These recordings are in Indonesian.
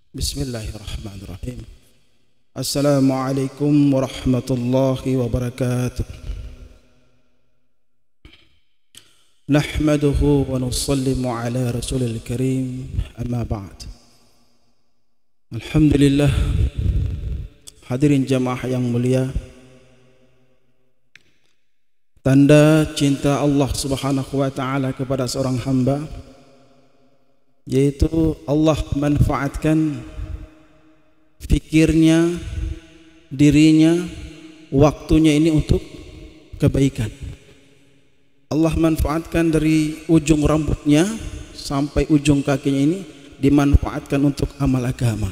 Bismillahirrahmanirrahim. Assalamualaikum warahmatullahi wabarakatuh. Nahmaduhu wa nusallimu ala rasulil karim. Amma ba'd. Alhamdulillah, hadirin jamaah yang mulia, tanda cinta Allah subhanahu wa ta'ala kepada seorang hamba, yaitu Allah manfaatkan fikirnya, dirinya, waktunya ini untuk kebaikan. Allah manfaatkan dari ujung rambutnya sampai ujung kakinya ini dimanfaatkan untuk amal agama.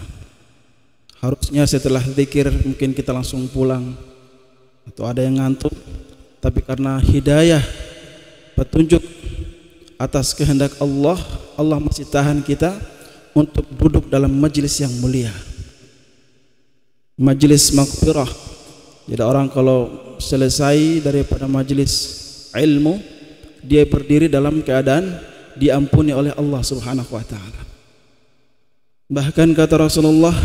Harusnya setelah zikir mungkin kita langsung pulang atau ada yang ngantuk, tapi karena hidayah, petunjuk atas kehendak Allah, Allah masih tahan kita untuk duduk dalam majelis yang mulia, majelis maghfirah. Jadi orang kalau selesai daripada majelis ilmu, dia berdiri dalam keadaan diampuni oleh Allah subhanahu wa ta'ala. Bahkan kata Rasulullah,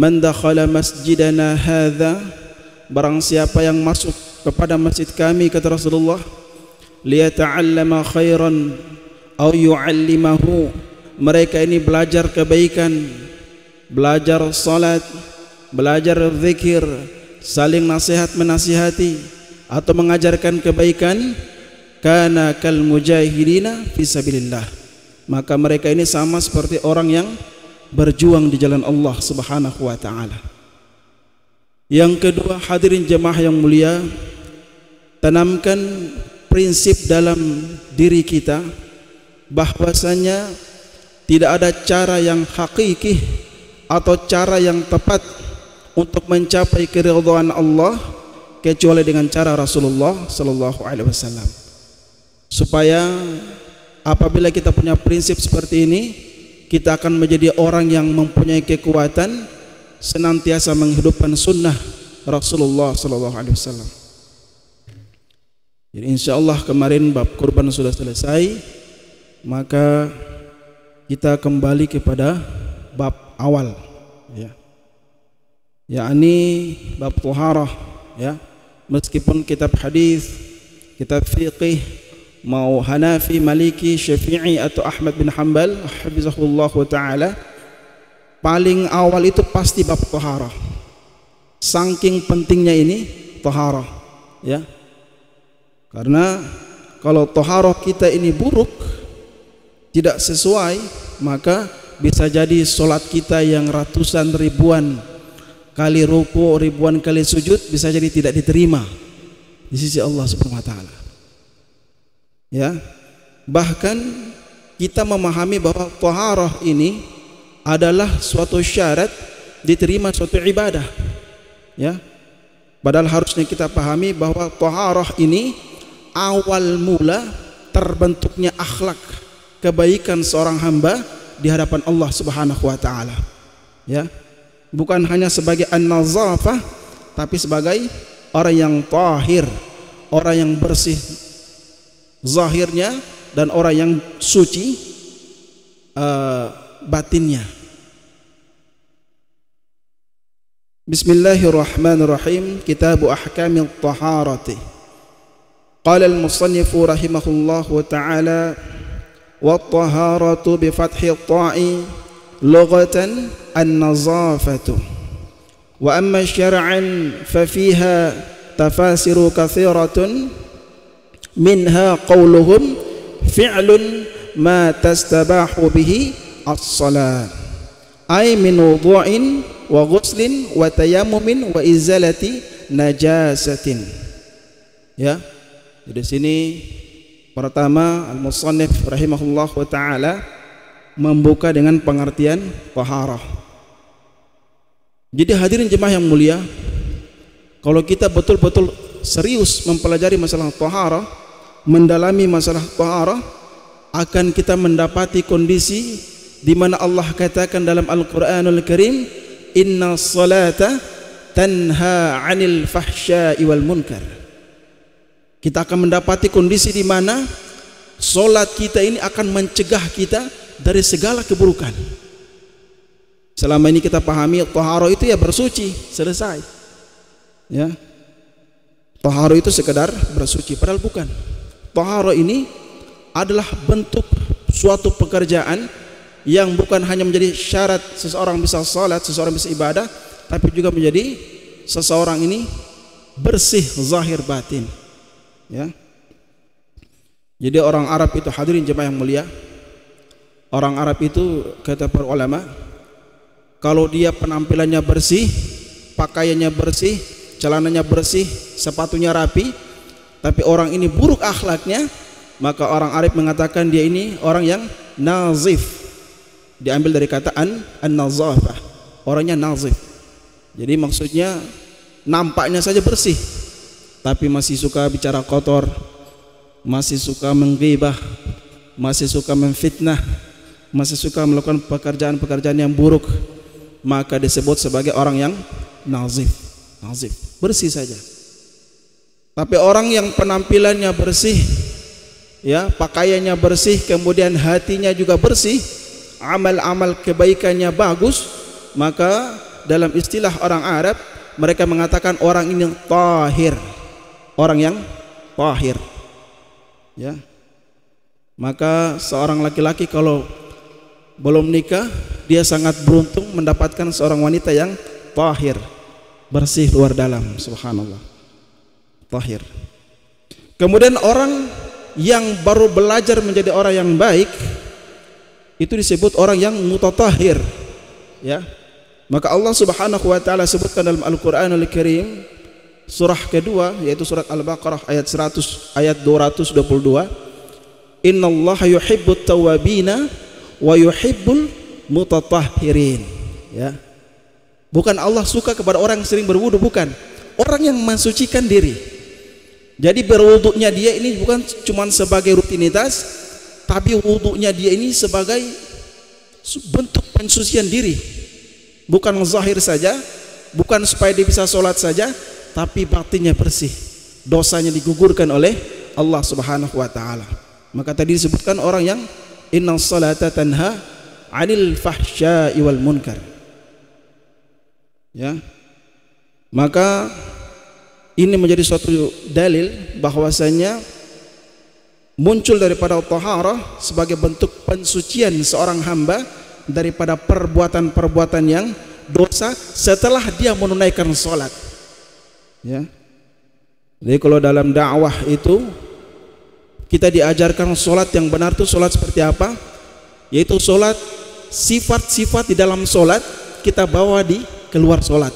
man dakhala masjidana hadza, barang siapa yang masuk kepada masjid kami, kata Rasulullah, liyata'allama khairan aw yu'allimahu, mereka ini belajar kebaikan, belajar salat, belajar zikir, saling nasihat menasihati atau mengajarkan kebaikan, kana kal mujahidina fi sabilillah, maka mereka ini sama seperti orang yang berjuang di jalan Allah subhanahu wa ta'ala. Yang kedua, hadirin jemaah yang mulia, tanamkan prinsip dalam diri kita bahwasanya tidak ada cara yang hakiki atau cara yang tepat untuk mencapai keridhaan Allah kecuali dengan cara Rasulullah sallallahu alaihi wasallam. Supaya apabila kita punya prinsip seperti ini, kita akan menjadi orang yang mempunyai kekuatan senantiasa menghidupkan sunnah Rasulullah sallallahu alaihi wasallam. Jadi insyaallah kemarin bab kurban sudah selesai, maka kita kembali kepada bab awal, ya, yakni bab taharah, ya. Meskipun kitab hadis, kitab fiqih, mau Hanafi, Maliki, Syafi'i atau Ahmad bin Hanbal hafizahullah ta'ala, paling awal itu pasti bab taharah. Saking pentingnya ini taharah, ya. Karena kalau taharah kita ini buruk, tidak sesuai, maka bisa jadi solat kita yang ratusan ribuan kali ruku, ribuan kali sujud, bisa jadi tidak diterima di sisi Allah subhanahu wa ta'ala, ya. Bahkan kita memahami bahwa taharah ini adalah suatu syarat diterima suatu ibadah, ya. Padahal harusnya kita pahami bahwa taharah ini awal mula terbentuknya akhlak kebaikan seorang hamba di hadapan Allah subhanahu wa ta'ala, ya. Bukan hanya sebagai an-nazafah, tapi sebagai orang yang tahir, orang yang bersih zahirnya dan orang yang suci batinnya. Bismillahirrahmanirrahim. Kitabu ahkamil taharati. Qala al-musannifu rahimahullahu ta'ala, wa taharatu bi fathi ta'i lughatan an-nazafatu, wa amma syar'an fa fiha tafasiru kathiratun, minha qawluhum fi'lun ma tastabahu bihi as-salat, ay min wudu'in wa ghuslin wa tayammumin wa izalati najasatin, ya. Jadi sini pertama al-musannif rahimahullah wa ta'ala membuka dengan pengertian taharah. Jadi hadirin jemaah yang mulia, kalau kita betul-betul serius mempelajari masalah taharah, mendalami masalah taharah, akan kita mendapati kondisi di mana Allah katakan dalam Al-Qur'anul Karim, inna salata tanha 'anil fahsya'i wal munkar. Kita akan mendapati kondisi di mana solat kita ini akan mencegah kita dari segala keburukan. Selama ini kita pahami taharah itu ya bersuci, selesai. Ya. Taharah itu sekedar bersuci, padahal bukan. Taharah ini adalah bentuk suatu pekerjaan yang bukan hanya menjadi syarat seseorang bisa salat, seseorang bisa ibadah, tapi juga menjadi seseorang ini bersih zahir batin. Ya. Jadi orang Arab itu, hadirin jemaah yang mulia, orang Arab itu kata para ulama, kalau dia penampilannya bersih, pakaiannya bersih, celananya bersih, sepatunya rapi, tapi orang ini buruk akhlaknya, maka orang Arab mengatakan dia ini orang yang nazif. Diambil dari kata an-nazafah, orangnya nazif. Jadi maksudnya nampaknya saja bersih, tapi masih suka bicara kotor, masih suka menggibah, masih suka memfitnah, masih suka melakukan pekerjaan-pekerjaan yang buruk, maka disebut sebagai orang yang nazif. Nazif, bersih saja. Tapi orang yang penampilannya bersih, ya, pakaiannya bersih, kemudian hatinya juga bersih, amal-amal kebaikannya bagus, maka dalam istilah orang Arab mereka mengatakan orang ini tahir, orang yang tahir. Ya. Maka seorang laki-laki kalau belum nikah, dia sangat beruntung mendapatkan seorang wanita yang tahir, bersih luar dalam, subhanallah, tahir. Kemudian orang yang baru belajar menjadi orang yang baik itu disebut orang yang mutatahhir, ya. Maka Allah Subhanahu wa taala sebutkan dalam Al-Qur'anul Karim surah kedua, yaitu surat Al-Baqarah ayat 222, innallaha yuhibbut tawwabina wa yuhibbul mutatahhirin. Ya. Bukan Allah suka kepada orang yang sering berwudu, bukan. Orang yang mensucikan diri. Jadi berwudunya dia ini bukan cuma sebagai rutinitas, tapi wudunya dia ini sebagai bentuk pensucian diri. Bukan zahir saja, bukan supaya dia bisa sholat saja, tapi batinnya bersih, dosanya digugurkan oleh Allah Subhanahu wa taala. Maka tadi disebutkan orang yang inna salata tanha 'anil fahsya'i wal munkar. Ya. Maka ini menjadi suatu dalil bahwasanya muncul daripada taharah sebagai bentuk pensucian seorang hamba daripada perbuatan-perbuatan yang dosa setelah dia menunaikan sholat. Ya. Jadi kalau dalam dakwah itu kita diajarkan sholat yang benar itu sholat seperti apa? Yaitu sholat, sifat-sifat di dalam sholat kita bawa di keluar sholat.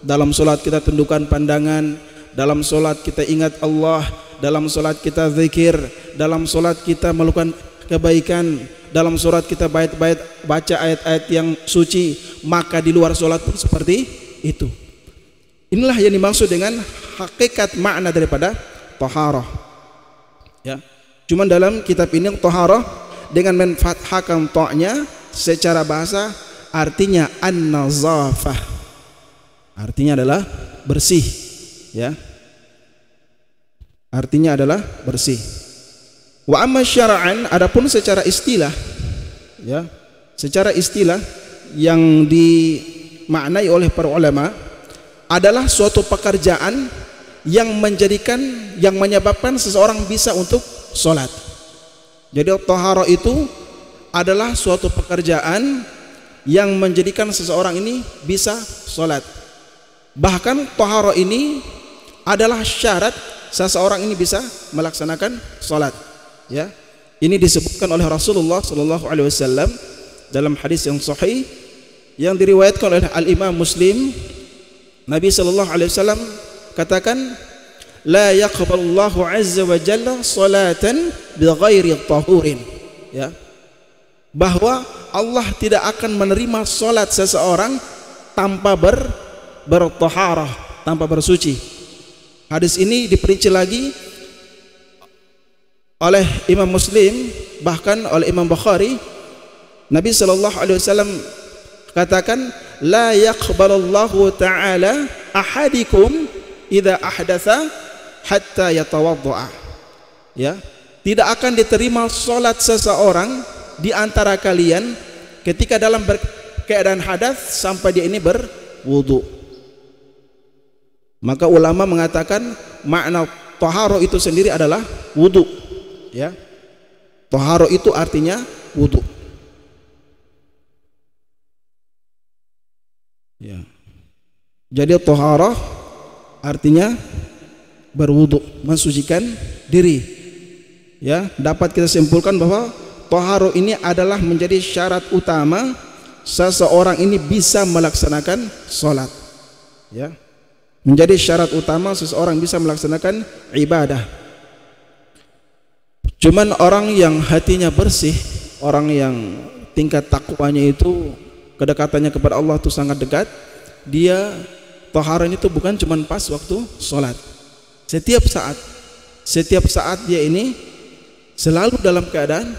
Dalam sholat kita tundukkan pandangan, dalam sholat kita ingat Allah, dalam sholat kita zikir, dalam sholat kita melakukan kebaikan, dalam sholat kita baca ayat-ayat yang suci, maka di luar sholat pun seperti itu. Inilah yang dimaksud dengan hakikat makna daripada taharah. Ya. Cuman dalam kitab ini taharah dengan menfathahkan ta'nya secara bahasa artinya an-nazafah. Artinya adalah bersih, ya. Artinya adalah bersih. Wa amma syara'an, adapun secara istilah, ya, secara istilah yang dimaknai oleh para ulama adalah suatu pekerjaan yang menyebabkan seseorang bisa untuk sholat. Jadi taharah itu adalah suatu pekerjaan yang menjadikan seseorang ini bisa sholat. Bahkan taharah ini adalah syarat seseorang ini bisa melaksanakan sholat. Ya, ini disebutkan oleh Rasulullah Sallallahu Alaihi Wasallam dalam hadis yang sahih yang diriwayatkan oleh Al Imam Muslim. Nabi Sallallahu Alaihi Wasallam katakan, la yaqbalullahu azza wa jalla salatan bighairi tahurin. Ya, bahwa Allah tidak akan menerima salat seseorang tanpa bertaharah, tanpa bersuci. Hadis ini diperinci lagi oleh Imam Muslim, bahkan oleh Imam Bukhari. Nabi Sallallahu Alaihi Wasallam katakan, la yaqbalullahu ta'ala ahadikum idza ahdatsa hatta yatawaddaa. Ya, tidak akan diterima salat seseorang di antara kalian ketika dalam keadaan hadas sampai dia ini berwudu. Maka ulama mengatakan makna taharah itu sendiri adalah wudu, ya. Taharah itu artinya wudu. Ya. Jadi taharah artinya berwudu, mensucikan diri. Ya, dapat kita simpulkan bahwa taharah ini adalah menjadi syarat utama seseorang ini bisa melaksanakan salat. Ya. Menjadi syarat utama seseorang bisa melaksanakan ibadah. Cuman orang yang hatinya bersih, orang yang tingkat takwanya itu, kedekatannya kepada Allah itu sangat dekat, dia taharah itu bukan cuman pas waktu sholat. Setiap saat dia ini selalu dalam keadaan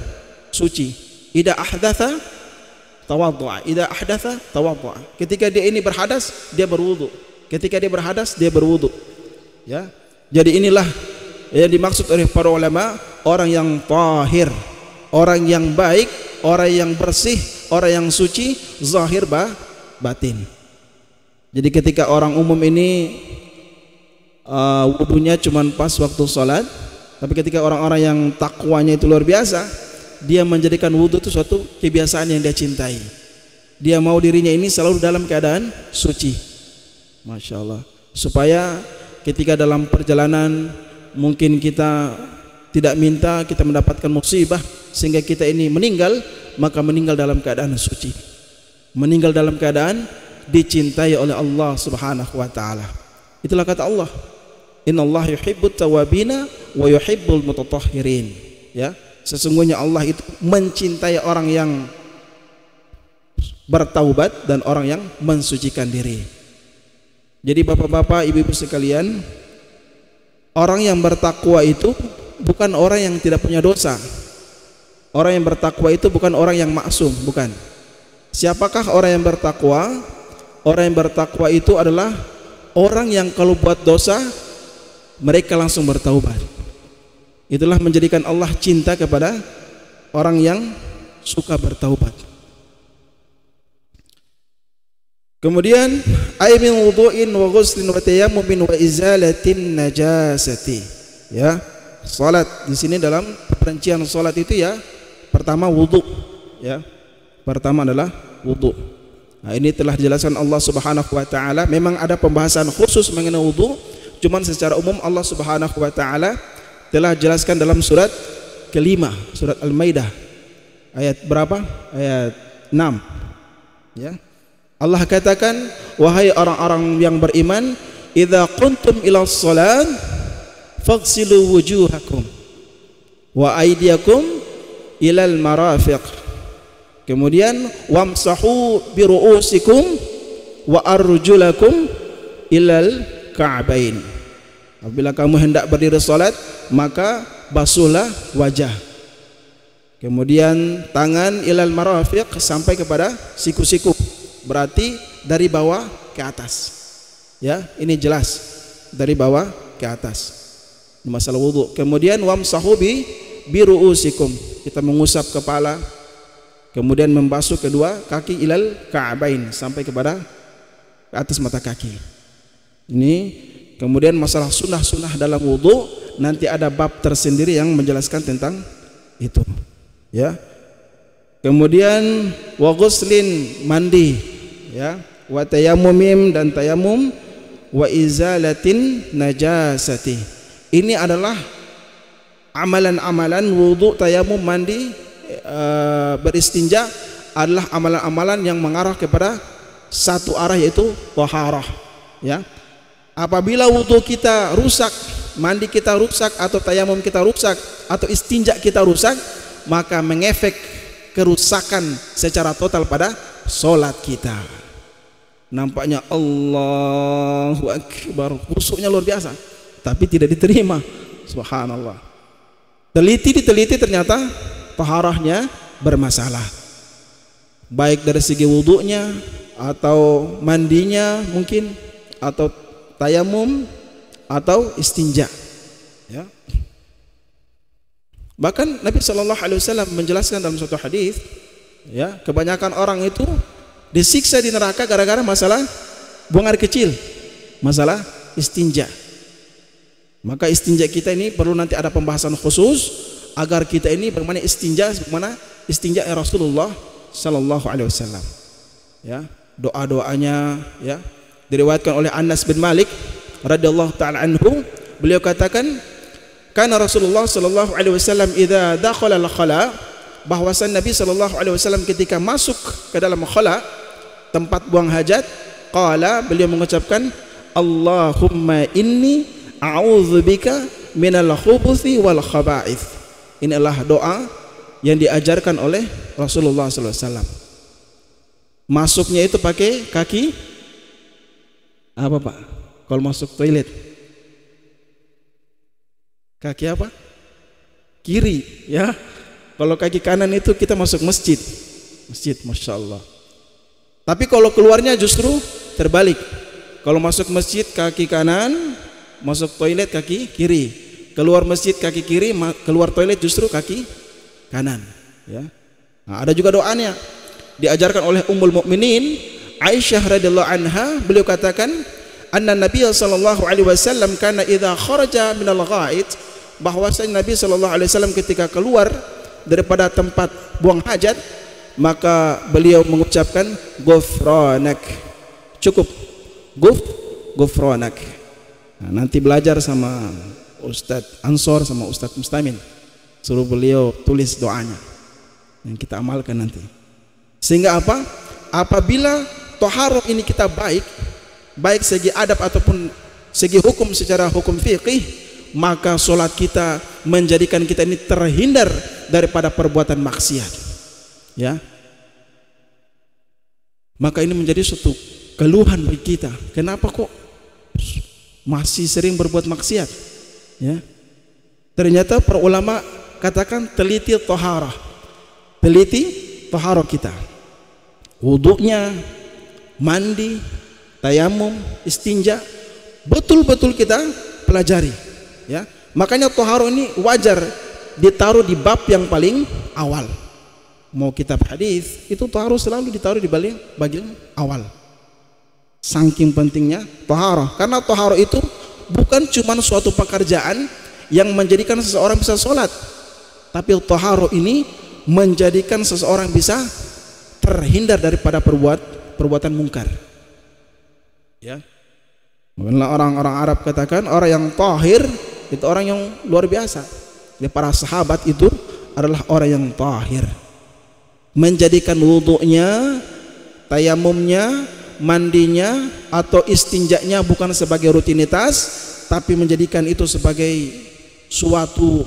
suci. Idza ahdatsa tawaddu'a, idza ahdatsa tawaddu'a. Ketika dia ini berhadas, dia berwudu. Ketika dia berhadas, dia berwudu. Ya. Jadi inilah yang dimaksud oleh para ulama, orang yang tahir, orang yang baik, orang yang bersih, orang yang suci, zahir batin. Jadi ketika orang umum ini wudunya cuma pas waktu sholat, tapi ketika orang-orang yang takwanya itu luar biasa, dia menjadikan wudu itu suatu kebiasaan yang dia cintai. Dia mau dirinya ini selalu dalam keadaan suci. Masya Allah. Supaya ketika dalam perjalanan mungkin kita tidak minta, kita mendapatkan musibah sehingga kita ini meninggal, maka meninggal dalam keadaan suci, meninggal dalam keadaan dicintai oleh Allah Subhanahu wa taala. Itulah kata Allah, innallaha yuhibbut tawabina wa yuhibbul mutatahhirin. Ya, sesungguhnya Allah itu mencintai orang yang bertaubat dan orang yang mensucikan diri. Jadi bapak-bapak, ibu-ibu sekalian, orang yang bertakwa itu bukan orang yang tidak punya dosa. Orang yang bertakwa itu bukan orang yang maksum, bukan. Siapakah orang yang bertakwa? Orang yang bertakwa itu adalah orang yang kalau buat dosa mereka langsung bertaubat. Itulah menjadikan Allah cinta kepada orang yang suka bertaubat. Kemudian ay min wudu'in wa ghuslin wa tayammumin wa izalatin najasati. Ya, salat di sini dalam perincian salat itu ya, pertama wudu, ya. Pertama adalah wudu. Nah, ini telah dijelaskan Allah Subhanahu wa taala. Memang ada pembahasan khusus mengenai wudu, cuman secara umum Allah Subhanahu wa taala telah jelaskan dalam surat kelima, surat Al-Maidah. Ayat berapa? Ayat 6. Ya. Allah katakan, wahai orang-orang yang beriman, idza qumtum ila shalah faghsilu wujuhakum wa aydiyakum ilal marafiq. Kemudian wamsahu bi ru'usikum wa arjulakum ilal ka'bain. Apabila kamu hendak berdiri salat, maka basuhlah wajah. Kemudian tangan ilal marafiq, sampai kepada siku-siku. Berarti dari bawah ke atas. Ya, ini jelas dari bawah ke atas. Ini masalah wudu. Kemudian wamsahu bi ru'usikum, kita mengusap kepala, kemudian membasuh kedua kaki ilal ka'bain, sampai kepada ke atas mata kaki. Ini kemudian masalah sunnah-sunnah dalam wudu, nanti ada bab tersendiri yang menjelaskan tentang itu. Ya. Kemudian wa ghuslin, mandi, ya, wa tayammumim, dan tayamum, wa izalatin najasati. Ini adalah amalan-amalan wudu, tayamum, mandi, beristinja adalah amalan-amalan yang mengarah kepada satu arah, yaitu taharah. Ya. Apabila wudu kita rusak, mandi kita rusak, atau tayamum kita rusak, atau istinja kita rusak, maka mengefek kerusakan secara total pada solat kita. Nampaknya Allahu Akbar, khusyuknya luar biasa, tapi tidak diterima. Subhanallah. Diteliti ternyata taharahnya bermasalah, baik dari segi wudunya, atau mandinya mungkin, atau tayamum, atau istinja. Ya. Bahkan Nabi Shallallahu Alaihi Wasallam menjelaskan dalam suatu hadis, ya, kebanyakan orang itu disiksa di neraka gara-gara masalah buang air kecil, masalah istinja. Maka istinja kita ini perlu nanti ada pembahasan khusus agar kita ini bagaimana istinja Rasulullah sallallahu alaihi wasallam. Ya, doa-doanya ya diriwayatkan oleh Anas bin Malik radhiyallahu taala anhu, beliau katakan kana Rasulullah sallallahu alaihi wasallam idza dakhala al-khala, bahwasan Nabi sallallahu alaihi wasallam ketika masuk ke dalam khala, tempat buang hajat, qala, beliau mengucapkan Allahumma inni a'udzubika minal khubuthi wal khaba'ith. Ini adalah doa yang diajarkan oleh Rasulullah sallallahu alaihi wasallam. Masuknya itu pakai kaki apa Pak? Kalau masuk toilet kaki apa? Kiri ya. Kalau kaki kanan itu kita masuk masjid, masya Allah. Tapi kalau keluarnya justru terbalik. Kalau masuk masjid kaki kanan, masuk toilet kaki kiri. Keluar masjid kaki kiri, keluar toilet justru kaki kanan. Ya. Nah, ada juga doanya diajarkan oleh Ummul Mukminin Aisyah radhiyallahu anha, beliau katakan anna Nabi sallallahu alaihi wasallam kana idza kharaja minal ghait, bahwasanya Nabi sallallahu alaihi wasallam ketika keluar daripada tempat buang hajat, maka beliau mengucapkan ghufranak. Cukup ghufranak. Nah, nanti belajar sama Ustadz Ansor sama Ustadz Mustamin, suruh beliau tulis doanya yang kita amalkan nanti. Sehingga apa? Apabila toharoh ini kita baik segi adab ataupun segi hukum secara hukum fikih, maka solat kita menjadikan kita ini terhindar daripada perbuatan maksiat. Ya, maka ini menjadi suatu keluhan bagi kita. Kenapa kok masih sering berbuat maksiat? Ya, ternyata para ulama katakan teliti toharah kita, wuduknya, mandi, tayamum, istinja, betul-betul kita pelajari. Ya, makanya toharoh ini wajar ditaruh di bab yang paling awal. Mau kitab hadis itu toharoh selalu ditaruh di bagian awal. Saking pentingnya toharoh, karena toharoh itu bukan cuma suatu pekerjaan yang menjadikan seseorang bisa sholat, tapi toharoh ini menjadikan seseorang bisa terhindar daripada perbuatan mungkar. Ya, mengenai orang-orang Arab katakan orang yang tahir itu orang yang luar biasa. Ya, para sahabat itu adalah orang yang tahir, menjadikan wudhunya, tayamumnya, mandinya atau istinjanya bukan sebagai rutinitas, tapi menjadikan itu sebagai suatu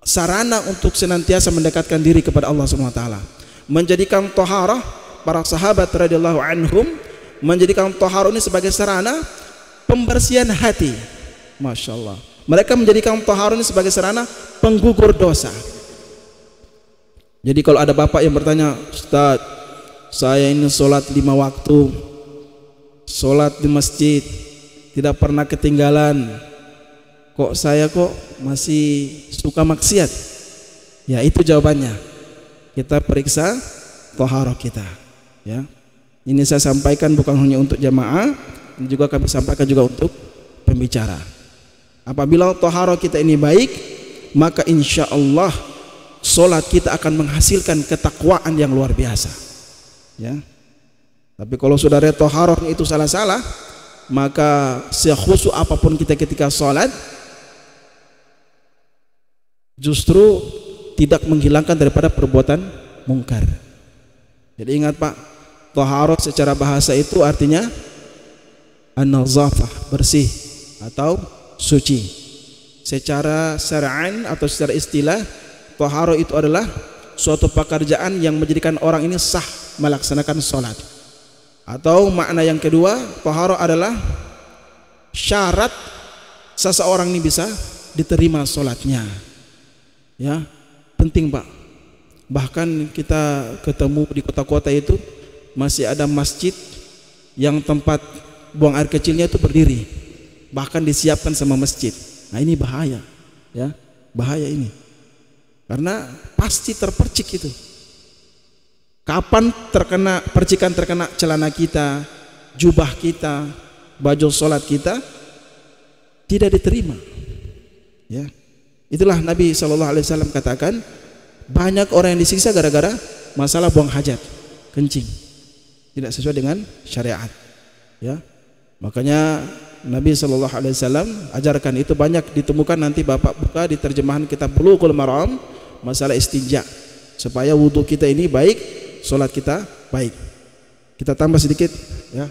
sarana untuk senantiasa mendekatkan diri kepada Allah Subhanahu wa taala. Menjadikan taharah, para sahabat radhiyallahu anhum menjadikan taharah ini sebagai sarana pembersihan hati. Masya Allah. Mereka menjadikan taharah ini sebagai sarana penggugur dosa. Jadi kalau ada bapak yang bertanya, Ustaz, saya ini sholat 5 waktu, sholat di masjid, tidak pernah ketinggalan, kok saya masih suka maksiat? Ya, itu jawabannya. Kita periksa taharah kita. Ya, ini saya sampaikan bukan hanya untuk jamaah, ini juga kami sampaikan juga untuk pembicara. Apabila taharah kita ini baik, maka insya Allah sholat kita akan menghasilkan ketakwaan yang luar biasa. Ya, tapi kalau saudara taharah itu salah-salah, maka sekhusyuk apapun kita ketika sholat justru tidak menghilangkan daripada perbuatan mungkar. Jadi ingat Pak, taharah secara bahasa itu artinya an-nazafah, bersih atau suci. Secara syar'an atau secara istilah, taharah itu adalah suatu pekerjaan yang menjadikan orang ini sah melaksanakan sholat. Atau makna yang kedua, taharah adalah syarat seseorang ini bisa diterima sholatnya. Ya, penting Pak. Bahkan kita ketemu di kota-kota itu masih ada masjid yang tempat buang air kecilnya itu berdiri, bahkan disiapkan sama masjid. Nah, ini bahaya. Ya, bahaya ini, karena pasti terpercik itu. Kapan terkena percikan, terkena celana kita, jubah kita, baju sholat kita, tidak diterima. Ya, itulah Nabi SAW katakan, banyak orang yang disiksa gara-gara masalah buang hajat, kencing, tidak sesuai dengan syariat. Ya, makanya Nabi SAW ajarkan itu, banyak ditemukan, nanti Bapak buka di terjemahan kitab Bulughul Maram masalah istinja, supaya wudhu kita ini baik, sholat kita baik. Kita tambah sedikit ya.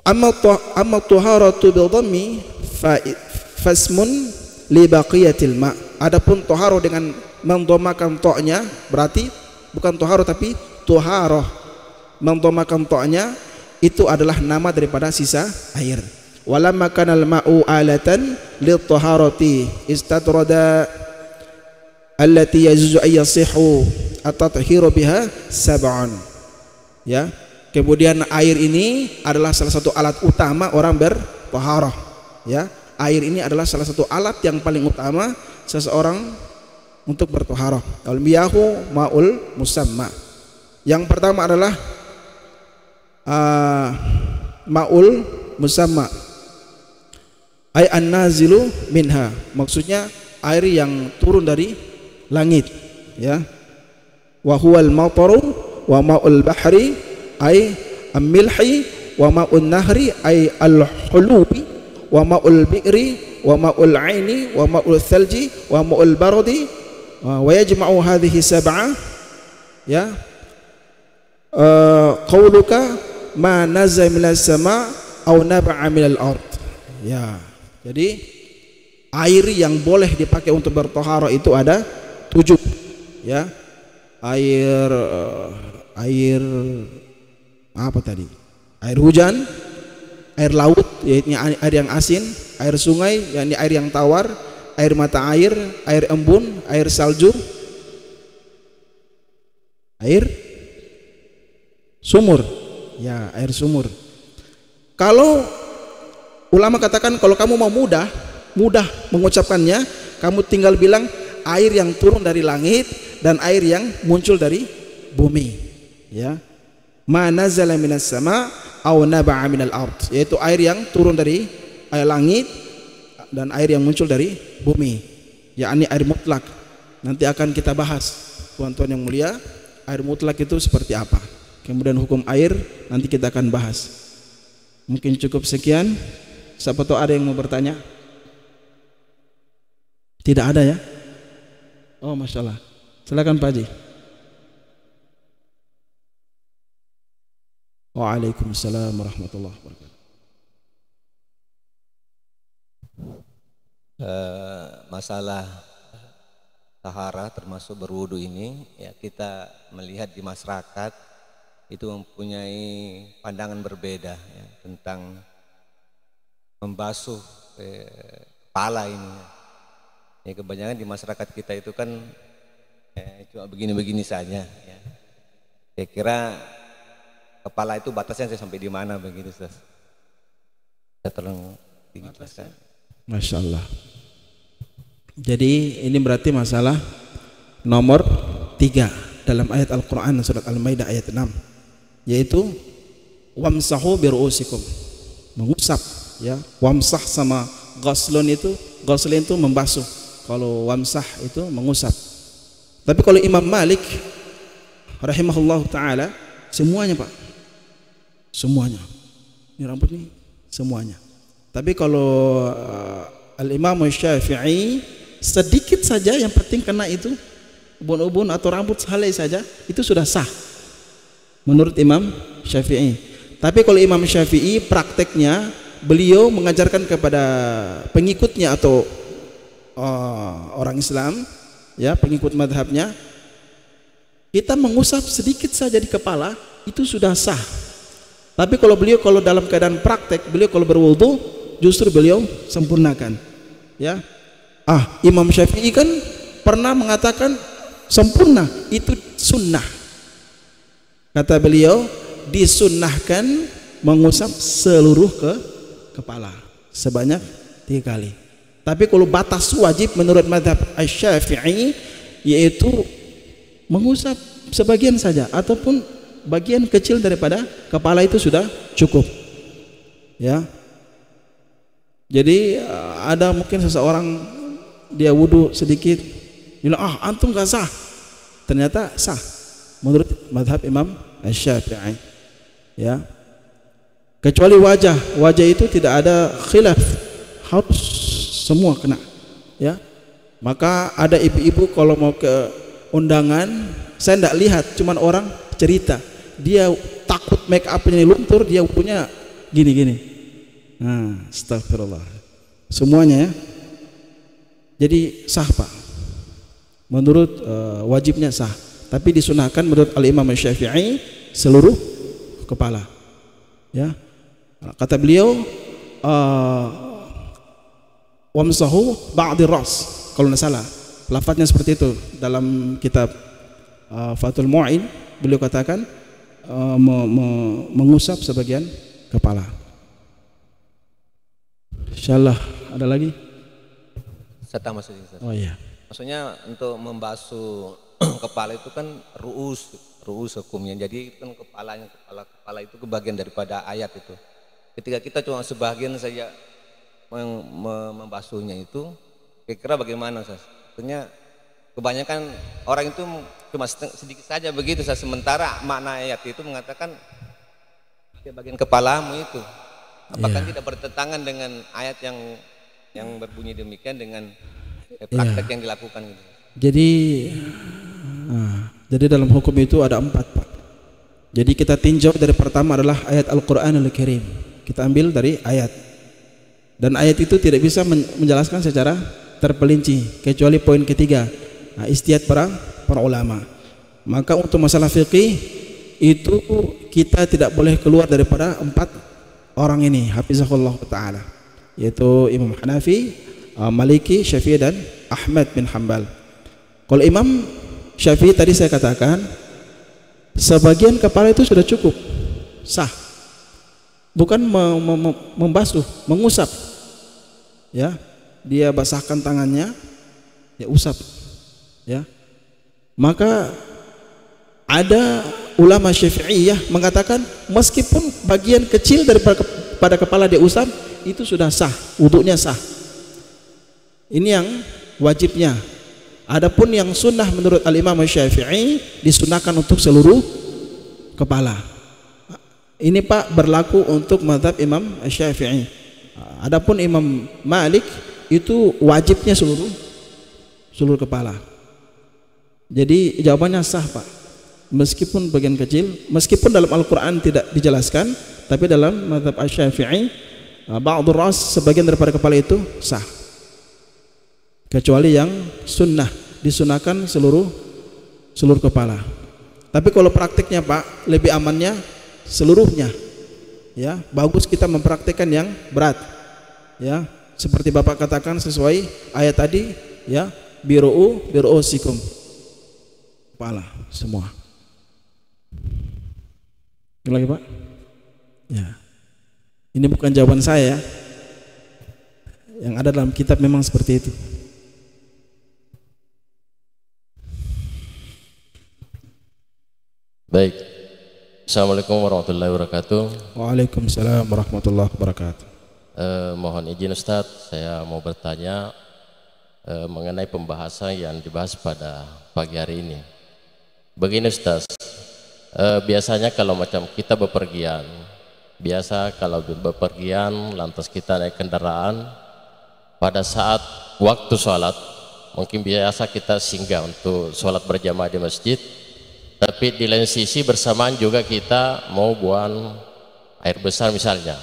Amma tuharatu bil dhammi fasmun li baqiyatil ma. Adapun tuharo dengan mendomakan to-nya, berarti bukan tuharo tapi tuharoh. Mendomakan to-nya itu adalah nama daripada sisa air. Walamma kanal ma'u alatan lit taharati istadrada allati yajuzu ay yasihu at-tathiru biha sab'an. Ya, kemudian air ini adalah salah satu alat utama orang bertaharah. Ya, air ini adalah salah satu alat yang paling utama seseorang untuk bertaharah. Al-miyahu ma'ul musamma. Yang pertama adalah ma'ul musamma ay an-nazilu minha, maksudnya air yang turun dari langit, ya. Wa huwal mataru wa ma'ul bahri ay am-milhi wa ma'un nahri ay al-hulubi wa ma'ul bi'ri wa ma'ul aini wa ma'ul thalji wa ma'ul baradi wa yajma'u hadhihi sab'a, ya. Qauluka ma nazala minas sama au naba'a minal ard. Ya, jadi air yang boleh dipakai untuk bertohara itu ada 7, ya. Air apa tadi? Air hujan, air laut, yaitu air yang asin, air sungai, yakni air yang tawar, air mata air embun, air salju, air sumur. Ya, air sumur. Kalau ulama katakan kalau kamu mau mudah mengucapkannya, kamu tinggal bilang air yang turun dari langit dan air yang muncul dari bumi, ya. Ma nazala minas sama aw naba'a minal ard, yaitu air yang turun dari langit dan air yang muncul dari bumi, yakni air mutlak. Nanti akan kita bahas, tuan-tuan yang mulia, air mutlak itu seperti apa. Kemudian hukum air nanti kita akan bahas. Mungkin cukup sekian. Siapa tahu ada yang mau bertanya? Tidak ada ya? Oh, masya Allah. Silakan Pak Haji. Waalaikumsalam warahmatullahi wabarakatuh. Masalah tahara termasuk berwudu ini, ya, kita melihat di masyarakat itu mempunyai pandangan berbeda, ya, tentang membasuh kepala ini. Ya, kebanyakan di masyarakat kita itu kan cuma begini-begini saja. Ya. Saya kira kepala itu batasnya sampai di mana begitu, Ustaz? Saya tolong dijelaskan. Masya Allah. Jadi ini berarti masalah nomor 3 dalam ayat Al-Quran surat Al-Maidah ayat 6, yaitu wamsahu biru'usikum, mengusap, ya. Wamsah sama ghaslun itu membasuh, kalau wamsah itu mengusap. Tapi kalau Imam Malik rahimahullah ta'ala, semuanya Pak, semuanya, ini rambut nih semuanya. Tapi kalau Al-Imam Syafi'i sedikit saja, yang penting kena itu ubun-ubun atau rambut sehelai saja, itu sudah sah menurut Imam Syafi'i. Tapi kalau Imam Syafi'i prakteknya, beliau mengajarkan kepada pengikutnya atau orang Islam, ya, pengikut madhabnya, kita mengusap sedikit saja di kepala itu sudah sah. Tapi kalau beliau kalau dalam keadaan praktek, beliau kalau berwudu justru beliau sempurnakan, ya. Imam Syafi'i kan pernah mengatakan sempurna itu sunnah. Kata beliau, disunnahkan mengusap seluruh kepala sebanyak 3 kali. Tapi kalau batas wajib menurut mazhab Asy-Syafi'i, yaitu mengusap sebagian saja ataupun bagian kecil daripada kepala itu sudah cukup. Ya. Jadi ada mungkin seseorang dia wudu sedikit, bilang antum gak sah. Ternyata sah menurut mazhab Imam Asy-Syafi'i. Ya. Kecuali wajah itu tidak ada khilaf, harus semua kena. Ya. Maka ada ibu-ibu kalau mau ke undangan, saya tidak lihat, cuman orang cerita dia takut make upnya luntur, dia punya gini-gini. Nah, astagfirullah. Semuanya ya. Jadi sah Pak. Menurut wajibnya sah. Tapi disunahkan menurut Al-Imam Syafi'i seluruh kepala. Ya. Kata beliau wamsahu ba'dir ras. Kalau tidak salah, lafadznya seperti itu dalam kitab Fathul Mu'in, beliau katakan mengusap sebagian kepala. Insyaallah ada lagi? Serta maksudnya. Oh iya. Maksudnya untuk membasuh kepala itu kan ruus hukumnya. Jadi kan kepala itu kebagian daripada ayat itu. Ketika kita cuma sebagian saja membasuhnya itu, kira-kira bagaimana Ustaz? Maksudnya kebanyakan orang itu cuma sedikit saja begitu, sementara makna ayat itu mengatakan bagian kepalamu itu. Apakah tidak bertentangan dengan ayat yang berbunyi demikian dengan praktek yang dilakukan gitu? Jadi dalam hukum itu ada 4 Pak. Jadi kita tinjau dari pertama adalah ayat Al-Qur'anul Karim. Kita ambil dari ayat. Dan ayat itu tidak bisa menjelaskan secara terperinci kecuali poin ketiga, istihad para ulama. Maka untuk masalah fikih itu kita tidak boleh keluar daripada 4 orang ini, hafizahullah ta'ala, yaitu Imam Hanafi, Maliki, Syafi'i dan Ahmad bin Hanbal. Kalau Imam Syafi'i tadi saya katakan sebagian kepala itu sudah cukup, sah. Bukan membasuh, mengusap. Ya, dia basahkan tangannya, ya usap. Ya. Maka ada ulama Syafi'iyah mengatakan meskipun bagian kecil daripada kepala dia usap itu sudah sah, wudunya sah. Ini yang wajibnya. Adapun yang sunnah menurut Al-Imam Syafi'i disunahkan untuk seluruh kepala. Ini Pak berlaku untuk mazhab Imam Syafi'i. Adapun Imam Malik itu wajibnya seluruh kepala. Jadi jawabannya sah Pak. Meskipun bagian kecil, meskipun dalam Al-Quran tidak dijelaskan, tapi dalam mazhab Asy-Syafi'i ba'dur ras, sebagian daripada kepala itu sah. Kecuali yang sunnah, disunahkan seluruh kepala. Tapi kalau praktiknya Pak, lebih amannya seluruhnya. Ya, bagus kita mempraktikkan yang berat. Ya, seperti Bapak katakan sesuai ayat tadi, ya, biru'usikum. Kepala semua. Lagi Pak? Ya. Ini bukan jawaban saya. Yang ada dalam kitab memang seperti itu. Baik. Assalamualaikum warahmatullahi wabarakatuh. Waalaikumsalam warahmatullahi wabarakatuh. Mohon izin Ustadz, saya mau bertanya mengenai pembahasan yang dibahas pada pagi hari ini. Begini Ustadz, biasanya kalau macam kita bepergian, lantas kita naik kendaraan, pada saat waktu sholat mungkin biasa kita singgah untuk sholat berjamaah di masjid, tapi di lain sisi bersamaan juga kita mau buang air besar misalnya.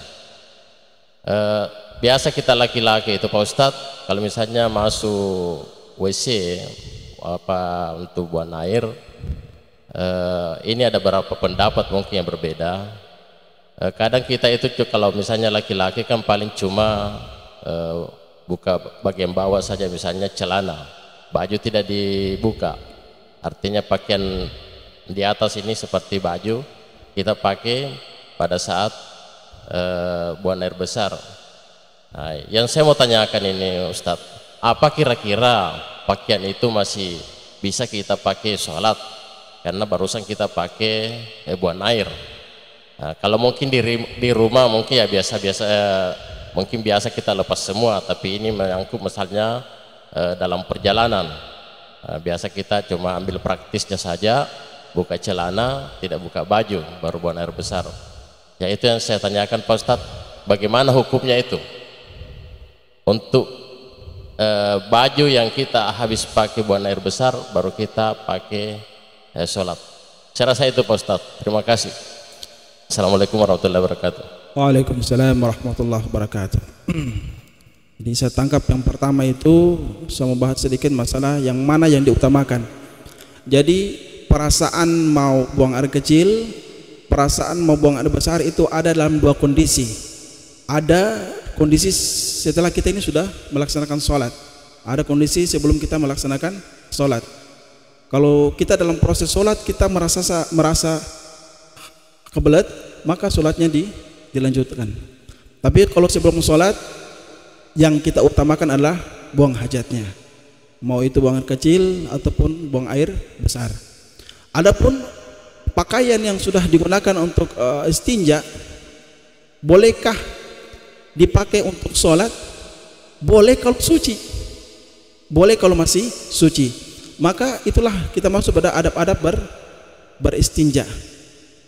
Biasa kita laki-laki itu Pak Ustadz, kalau misalnya masuk WC untuk buang air, ini ada beberapa pendapat mungkin yang berbeda. Kadang kita itu kalau misalnya laki-laki kan paling cuma buka bagian bawah saja, misalnya celana, baju tidak dibuka, artinya pakaian di atas ini seperti baju kita pakai pada saat buang air besar. Nah, yang saya mau tanyakan ini Ustadz, apa kira-kira pakaian itu masih bisa kita pakai sholat, karena barusan kita pakai buang air. Nah, kalau mungkin di rumah mungkin ya biasa-biasa, mungkin biasa kita lepas semua, tapi ini menyangkut misalnya dalam perjalanan. Nah, biasa kita cuma ambil praktisnya saja, buka celana, tidak buka baju, baru buang air besar. Ya itu yang saya tanyakan Pak Ustadz, bagaimana hukumnya itu untuk baju yang kita habis pakai buang air besar baru kita pakai sholat. Saya rasa itu Pak Ustadz. Terima kasih. Assalamualaikum warahmatullahi wabarakatuh. Waalaikumsalam warahmatullahi wabarakatuh. Jadi saya tangkap yang pertama itu, saya mau bahas sedikit masalah yang mana yang diutamakan. Jadi perasaan mau buang air kecil, perasaan mau buang air besar itu ada dalam dua kondisi. Ada kondisi setelah kita ini sudah melaksanakan sholat, ada kondisi sebelum kita melaksanakan sholat. Kalau kita dalam proses sholat kita merasa kebelet, maka sholatnya dilanjutkan. Tapi kalau sebelum sholat, yang kita utamakan adalah buang hajatnya, mau itu buang air kecil ataupun buang air besar. Adapun pakaian yang sudah digunakan untuk istinja, bolehkah dipakai untuk sholat? Boleh kalau suci, boleh kalau masih suci. Maka itulah kita masuk pada adab-adab beristinja.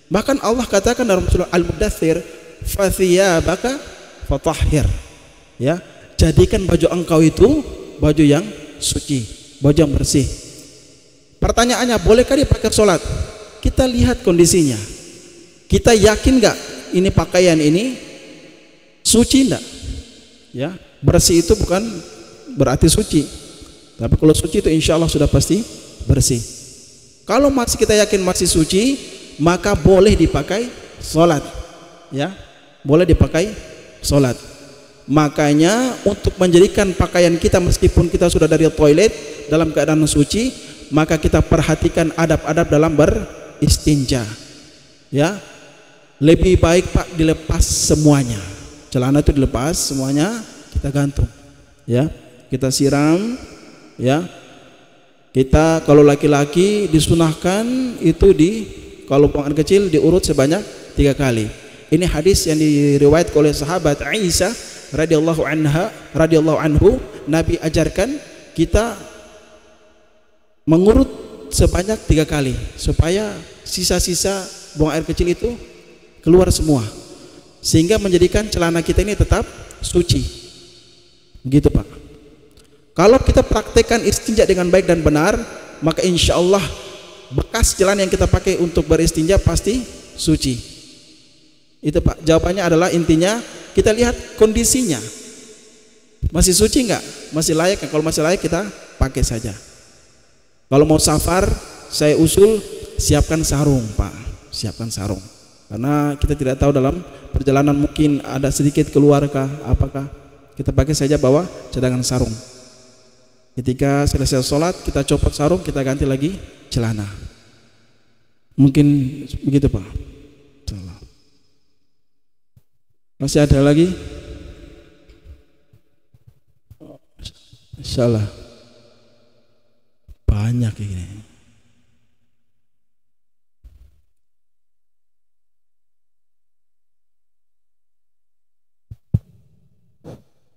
Bahkan Allah katakan dalam surah Al-Mudaththir, "Fathiyabaka fatahhir." Ya, jadikan baju engkau itu baju yang suci, baju yang bersih. Pertanyaannya, bolehkah dipakai sholat? Kita lihat kondisinya. Kita yakin nggak ini pakaian ini suci enggak? Ya, bersih itu bukan berarti suci. Tapi kalau suci itu insya Allah sudah pasti bersih. Kalau masih kita yakin masih suci, maka boleh dipakai sholat. Ya, boleh dipakai sholat. Makanya untuk menjadikan pakaian kita meskipun kita sudah dari toilet dalam keadaan suci, maka kita perhatikan adab-adab dalam beristinja. Ya, lebih baik Pak dilepas semuanya. Celana itu dilepas semuanya, kita gantung. Ya, kita siram. Ya, kita kalau laki-laki disunahkan itu kalau buang air kecil diurut sebanyak 3 kali. Ini hadis yang diriwayatkan oleh sahabat Aisyah radhiyallahu anhu. Nabi ajarkan kita mengurut sebanyak 3 kali supaya sisa-sisa buang air kecil itu keluar semua, sehingga menjadikan celana kita ini tetap suci. Begitu Pak. Kalau kita praktekkan istinja dengan baik dan benar, maka insya Allah bekas celana yang kita pakai untuk beristinja pasti suci. Itu Pak, jawabannya adalah intinya kita lihat kondisinya, masih suci enggak, masih layak. Kalau masih layak kita pakai saja. Kalau mau safar, saya usul siapkan sarung Pak, siapkan sarung, karena kita tidak tahu dalam perjalanan mungkin ada sedikit keluarkah apakah, kita pakai saja bawa cadangan sarung. Ketika selesai sholat kita copot sarung, kita ganti lagi celana. Mungkin begitu Pak. Masih ada lagi? Insyaallah banyak ini.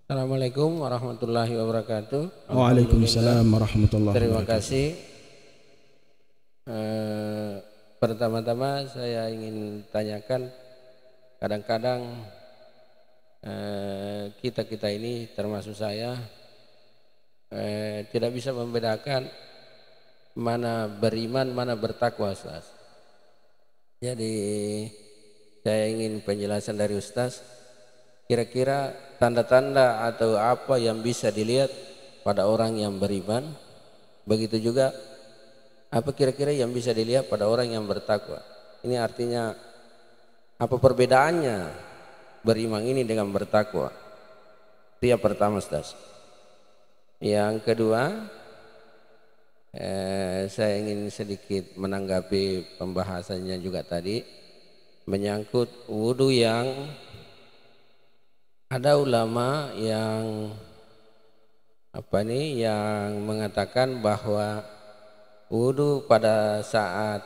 Assalamualaikum warahmatullahi wabarakatuh. Waalaikumsalam warahmatullahi wabarakatuh. Terima kasih. Pertama-tama saya ingin tanyakan, kadang-kadang kita ini termasuk saya tidak bisa membedakan mana beriman mana bertakwa Ustaz. Jadi saya ingin penjelasan dari Ustaz, kira-kira tanda-tanda atau apa yang bisa dilihat pada orang yang beriman, begitu juga apa kira-kira yang bisa dilihat pada orang yang bertakwa. Ini artinya apa perbedaannya beriman ini dengan bertakwa? Itu yang pertama Ustaz. Yang kedua, saya ingin sedikit menanggapi pembahasannya juga tadi menyangkut wudu, yang ada ulama yang yang mengatakan bahwa Wudu pada saat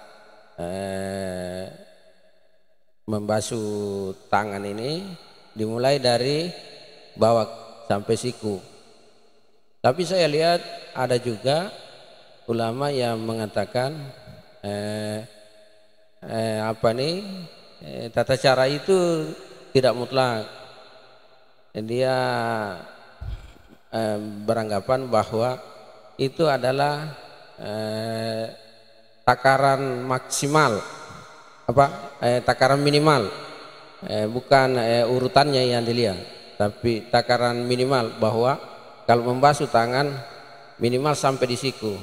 membasuh tangan ini dimulai dari bawah sampai siku. Tapi saya lihat ada juga ulama yang mengatakan tata cara itu tidak mutlak. Dia beranggapan bahwa itu adalah takaran maksimal, takaran minimal, bukan urutannya yang dilihat, tapi takaran minimal, bahwa kalau membasuh tangan minimal sampai di siku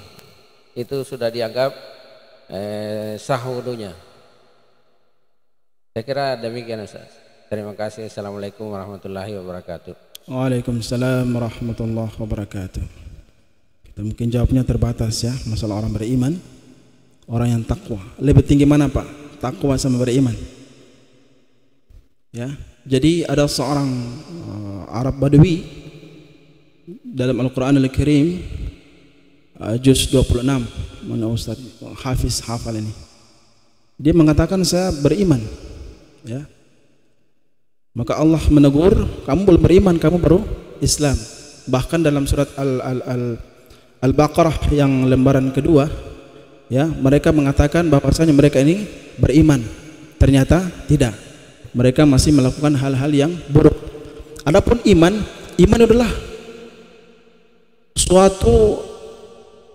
itu sudah dianggap sah wudunya. Saya kira demikian Ustaz. Terima kasih. Assalamualaikum warahmatullahi wabarakatuh. Waalaikumsalam warahmatullahi wabarakatuh. Kita mungkin jawabnya terbatas ya, masalah orang beriman, orang yang takwa. Lebih tinggi mana Pak? Takwa sama beriman? Ya, jadi ada seorang Arab Badui dalam Al-Quran Al-Karim juz 26, mana Ustaz Hafiz hafal ini. Dia mengatakan saya beriman, ya. Maka Allah menegur, kamu belum beriman, kamu baru Islam. Bahkan dalam surat Al-Baqarah yang lembaran kedua, ya, mereka mengatakan bahwasanya mereka ini beriman. Ternyata tidak. Mereka masih melakukan hal-hal yang buruk. Adapun iman adalah suatu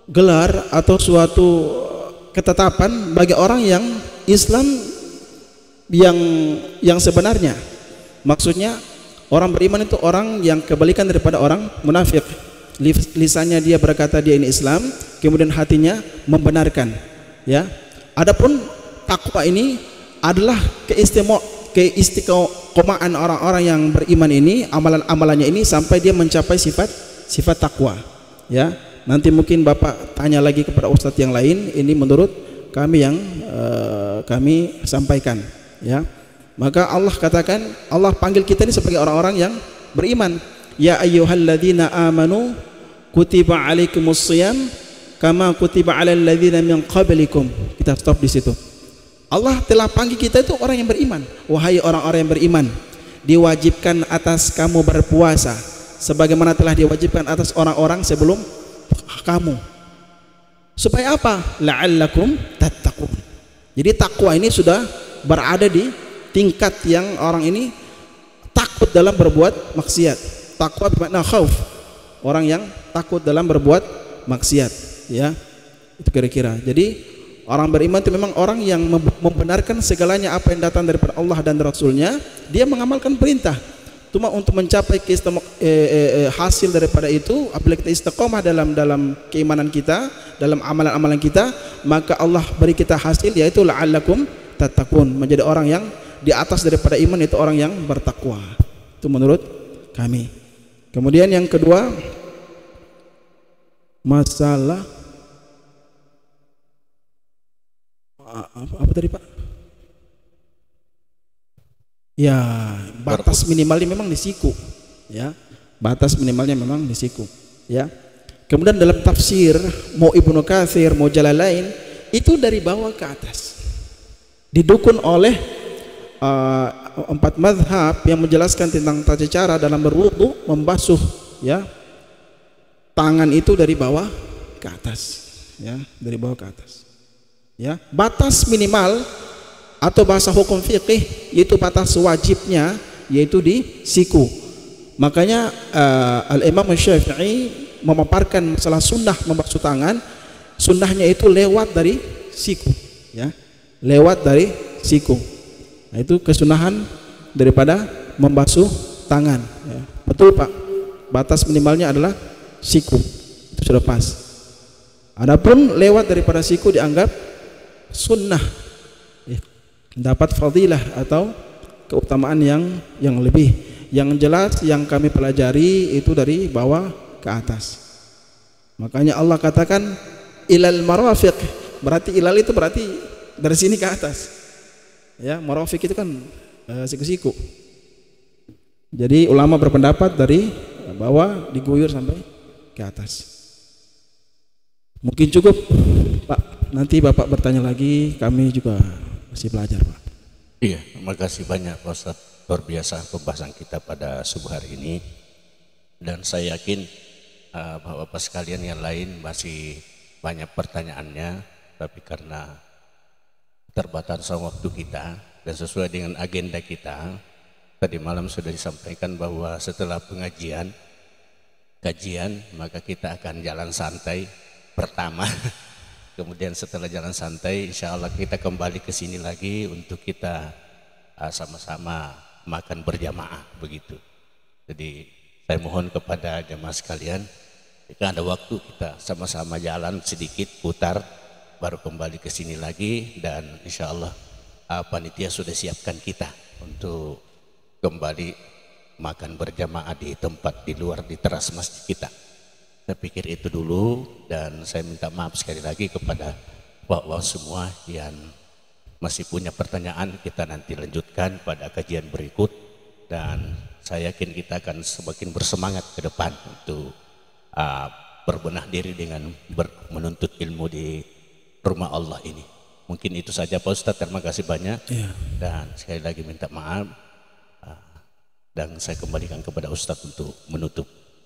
gelar atau suatu ketetapan bagi orang yang Islam yang sebenarnya. Maksudnya orang beriman itu orang yang kebalikan daripada orang munafik. Lisannya dia berkata dia ini Islam, kemudian hatinya membenarkan, ya. Adapun takwa ini adalah keistiqomahan orang-orang yang beriman ini, amalan-amalannya ini sampai dia mencapai sifat takwa, ya. Nanti mungkin Bapak tanya lagi kepada ustadz yang lain, ini menurut kami yang kami sampaikan, ya. Maka Allah katakan, Allah panggil kita ini sebagai orang-orang yang beriman. Ya ayyuhalladzina amanu kutiba alaikumusshiyam kama kutiba alal ladzina min qablikum. Kita stop di situ. Allah telah panggil kita itu orang yang beriman. Wahai orang-orang yang beriman, diwajibkan atas kamu berpuasa sebagaimana telah diwajibkan atas orang-orang sebelum kamu. Supaya apa? La'allakum tattaqun. Jadi takwa ini sudah berada di tingkat yang orang ini takut dalam berbuat maksiat. Takwa bermakna khauf, orang yang takut dalam berbuat maksiat, ya. Itu kira-kira. Jadi orang beriman itu memang orang yang membenarkan segalanya apa yang datang daripada Allah dan Rasulnya. Dia mengamalkan perintah. Cuma untuk mencapai hasil daripada itu, apabila kita istiqomah dalam keimanan kita, dalam amalan-amalan kita, maka Allah beri kita hasil, yaitu la'allakum tattaqun, menjadi orang yang di atas daripada iman, itu orang yang bertakwa. Itu menurut kami. Kemudian yang kedua, masalah apa tadi Pak? Ya, batas minimalnya memang di siku, ya. Batas minimalnya memang di siku, ya. Kemudian dalam tafsir mau Ibnu Katsir, mau Jalalain, itu dari bawah ke atas. Didukung oleh 4 mazhab yang menjelaskan tentang tata cara dalam berwudu, membasuh, ya, tangan itu dari bawah ke atas, ya, dari bawah ke atas, ya. Batas minimal atau bahasa hukum fikih yaitu batas wajibnya yaitu di siku. Makanya Al-Imam Syafi'i memaparkan masalah sunnah membasuh tangan, sunnahnya itu lewat dari siku, ya, lewat dari siku. Nah, itu kesunahan daripada membasuh tangan, ya. Betul Pak, batas minimalnya adalah siku, itu sudah pas. Adapun lewat daripada siku dianggap sunnah, ya, dapat fadilah atau keutamaan yang lebih. Yang jelas yang kami pelajari itu dari bawah ke atas. Makanya Allah katakan ilal marafiq, berarti ilal itu berarti dari sini ke atas, ya. Marafiq itu kan siku-siku. Jadi ulama berpendapat dari bawah diguyur sampai ke atas. Mungkin cukup Pak, nanti Bapak bertanya lagi, kami juga masih belajar, Pak. Iya, terima kasih banyak Pak Ustaz. Luar biasa pembahasan kita pada subuh hari ini. Dan saya yakin Bapak-Bapak sekalian yang lain masih banyak pertanyaannya, tapi karena terbatasnya waktu kita dan sesuai dengan agenda kita, tadi malam sudah disampaikan bahwa setelah kajian, maka kita akan jalan santai pertama. Kemudian setelah jalan santai, insya Allah kita kembali ke sini lagi untuk kita sama-sama makan berjamaah begitu. Jadi saya mohon kepada jamaah sekalian, jika ada waktu kita sama-sama jalan sedikit putar, baru kembali ke sini lagi, dan insya Allah panitia sudah siapkan kita untuk kembali makan berjamaah di tempat di luar di teras masjid kita. Saya pikir itu dulu, dan saya minta maaf sekali lagi kepada bapak-bapak semua yang masih punya pertanyaan. Kita nanti lanjutkan pada kajian berikut, dan saya yakin kita akan semakin bersemangat ke depan untuk berbenah diri dengan menuntut ilmu di rumah Allah ini. Mungkin itu saja Pak Ustadz, terima kasih banyak. Dan sekali lagi minta maaf, dan saya kembalikan kepada Ustadz untuk menutup.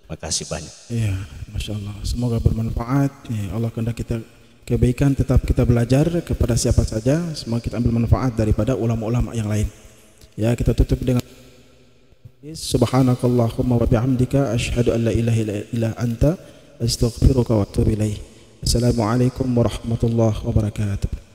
Terima kasih banyak. Iya, Masya Allah. Semoga bermanfaat. Ya, Allah kehendaki kita kebaikan, tetap kita belajar kepada siapa saja. Semoga kita ambil manfaat daripada ulama-ulama yang lain. Ya, kita tutup dengan Subhanakallahumma wa bihamdika asyhadu an la ilaha illa anta astaghfiruka wa atubu ilaik. Assalamualaikum warahmatullahi wabarakatuh.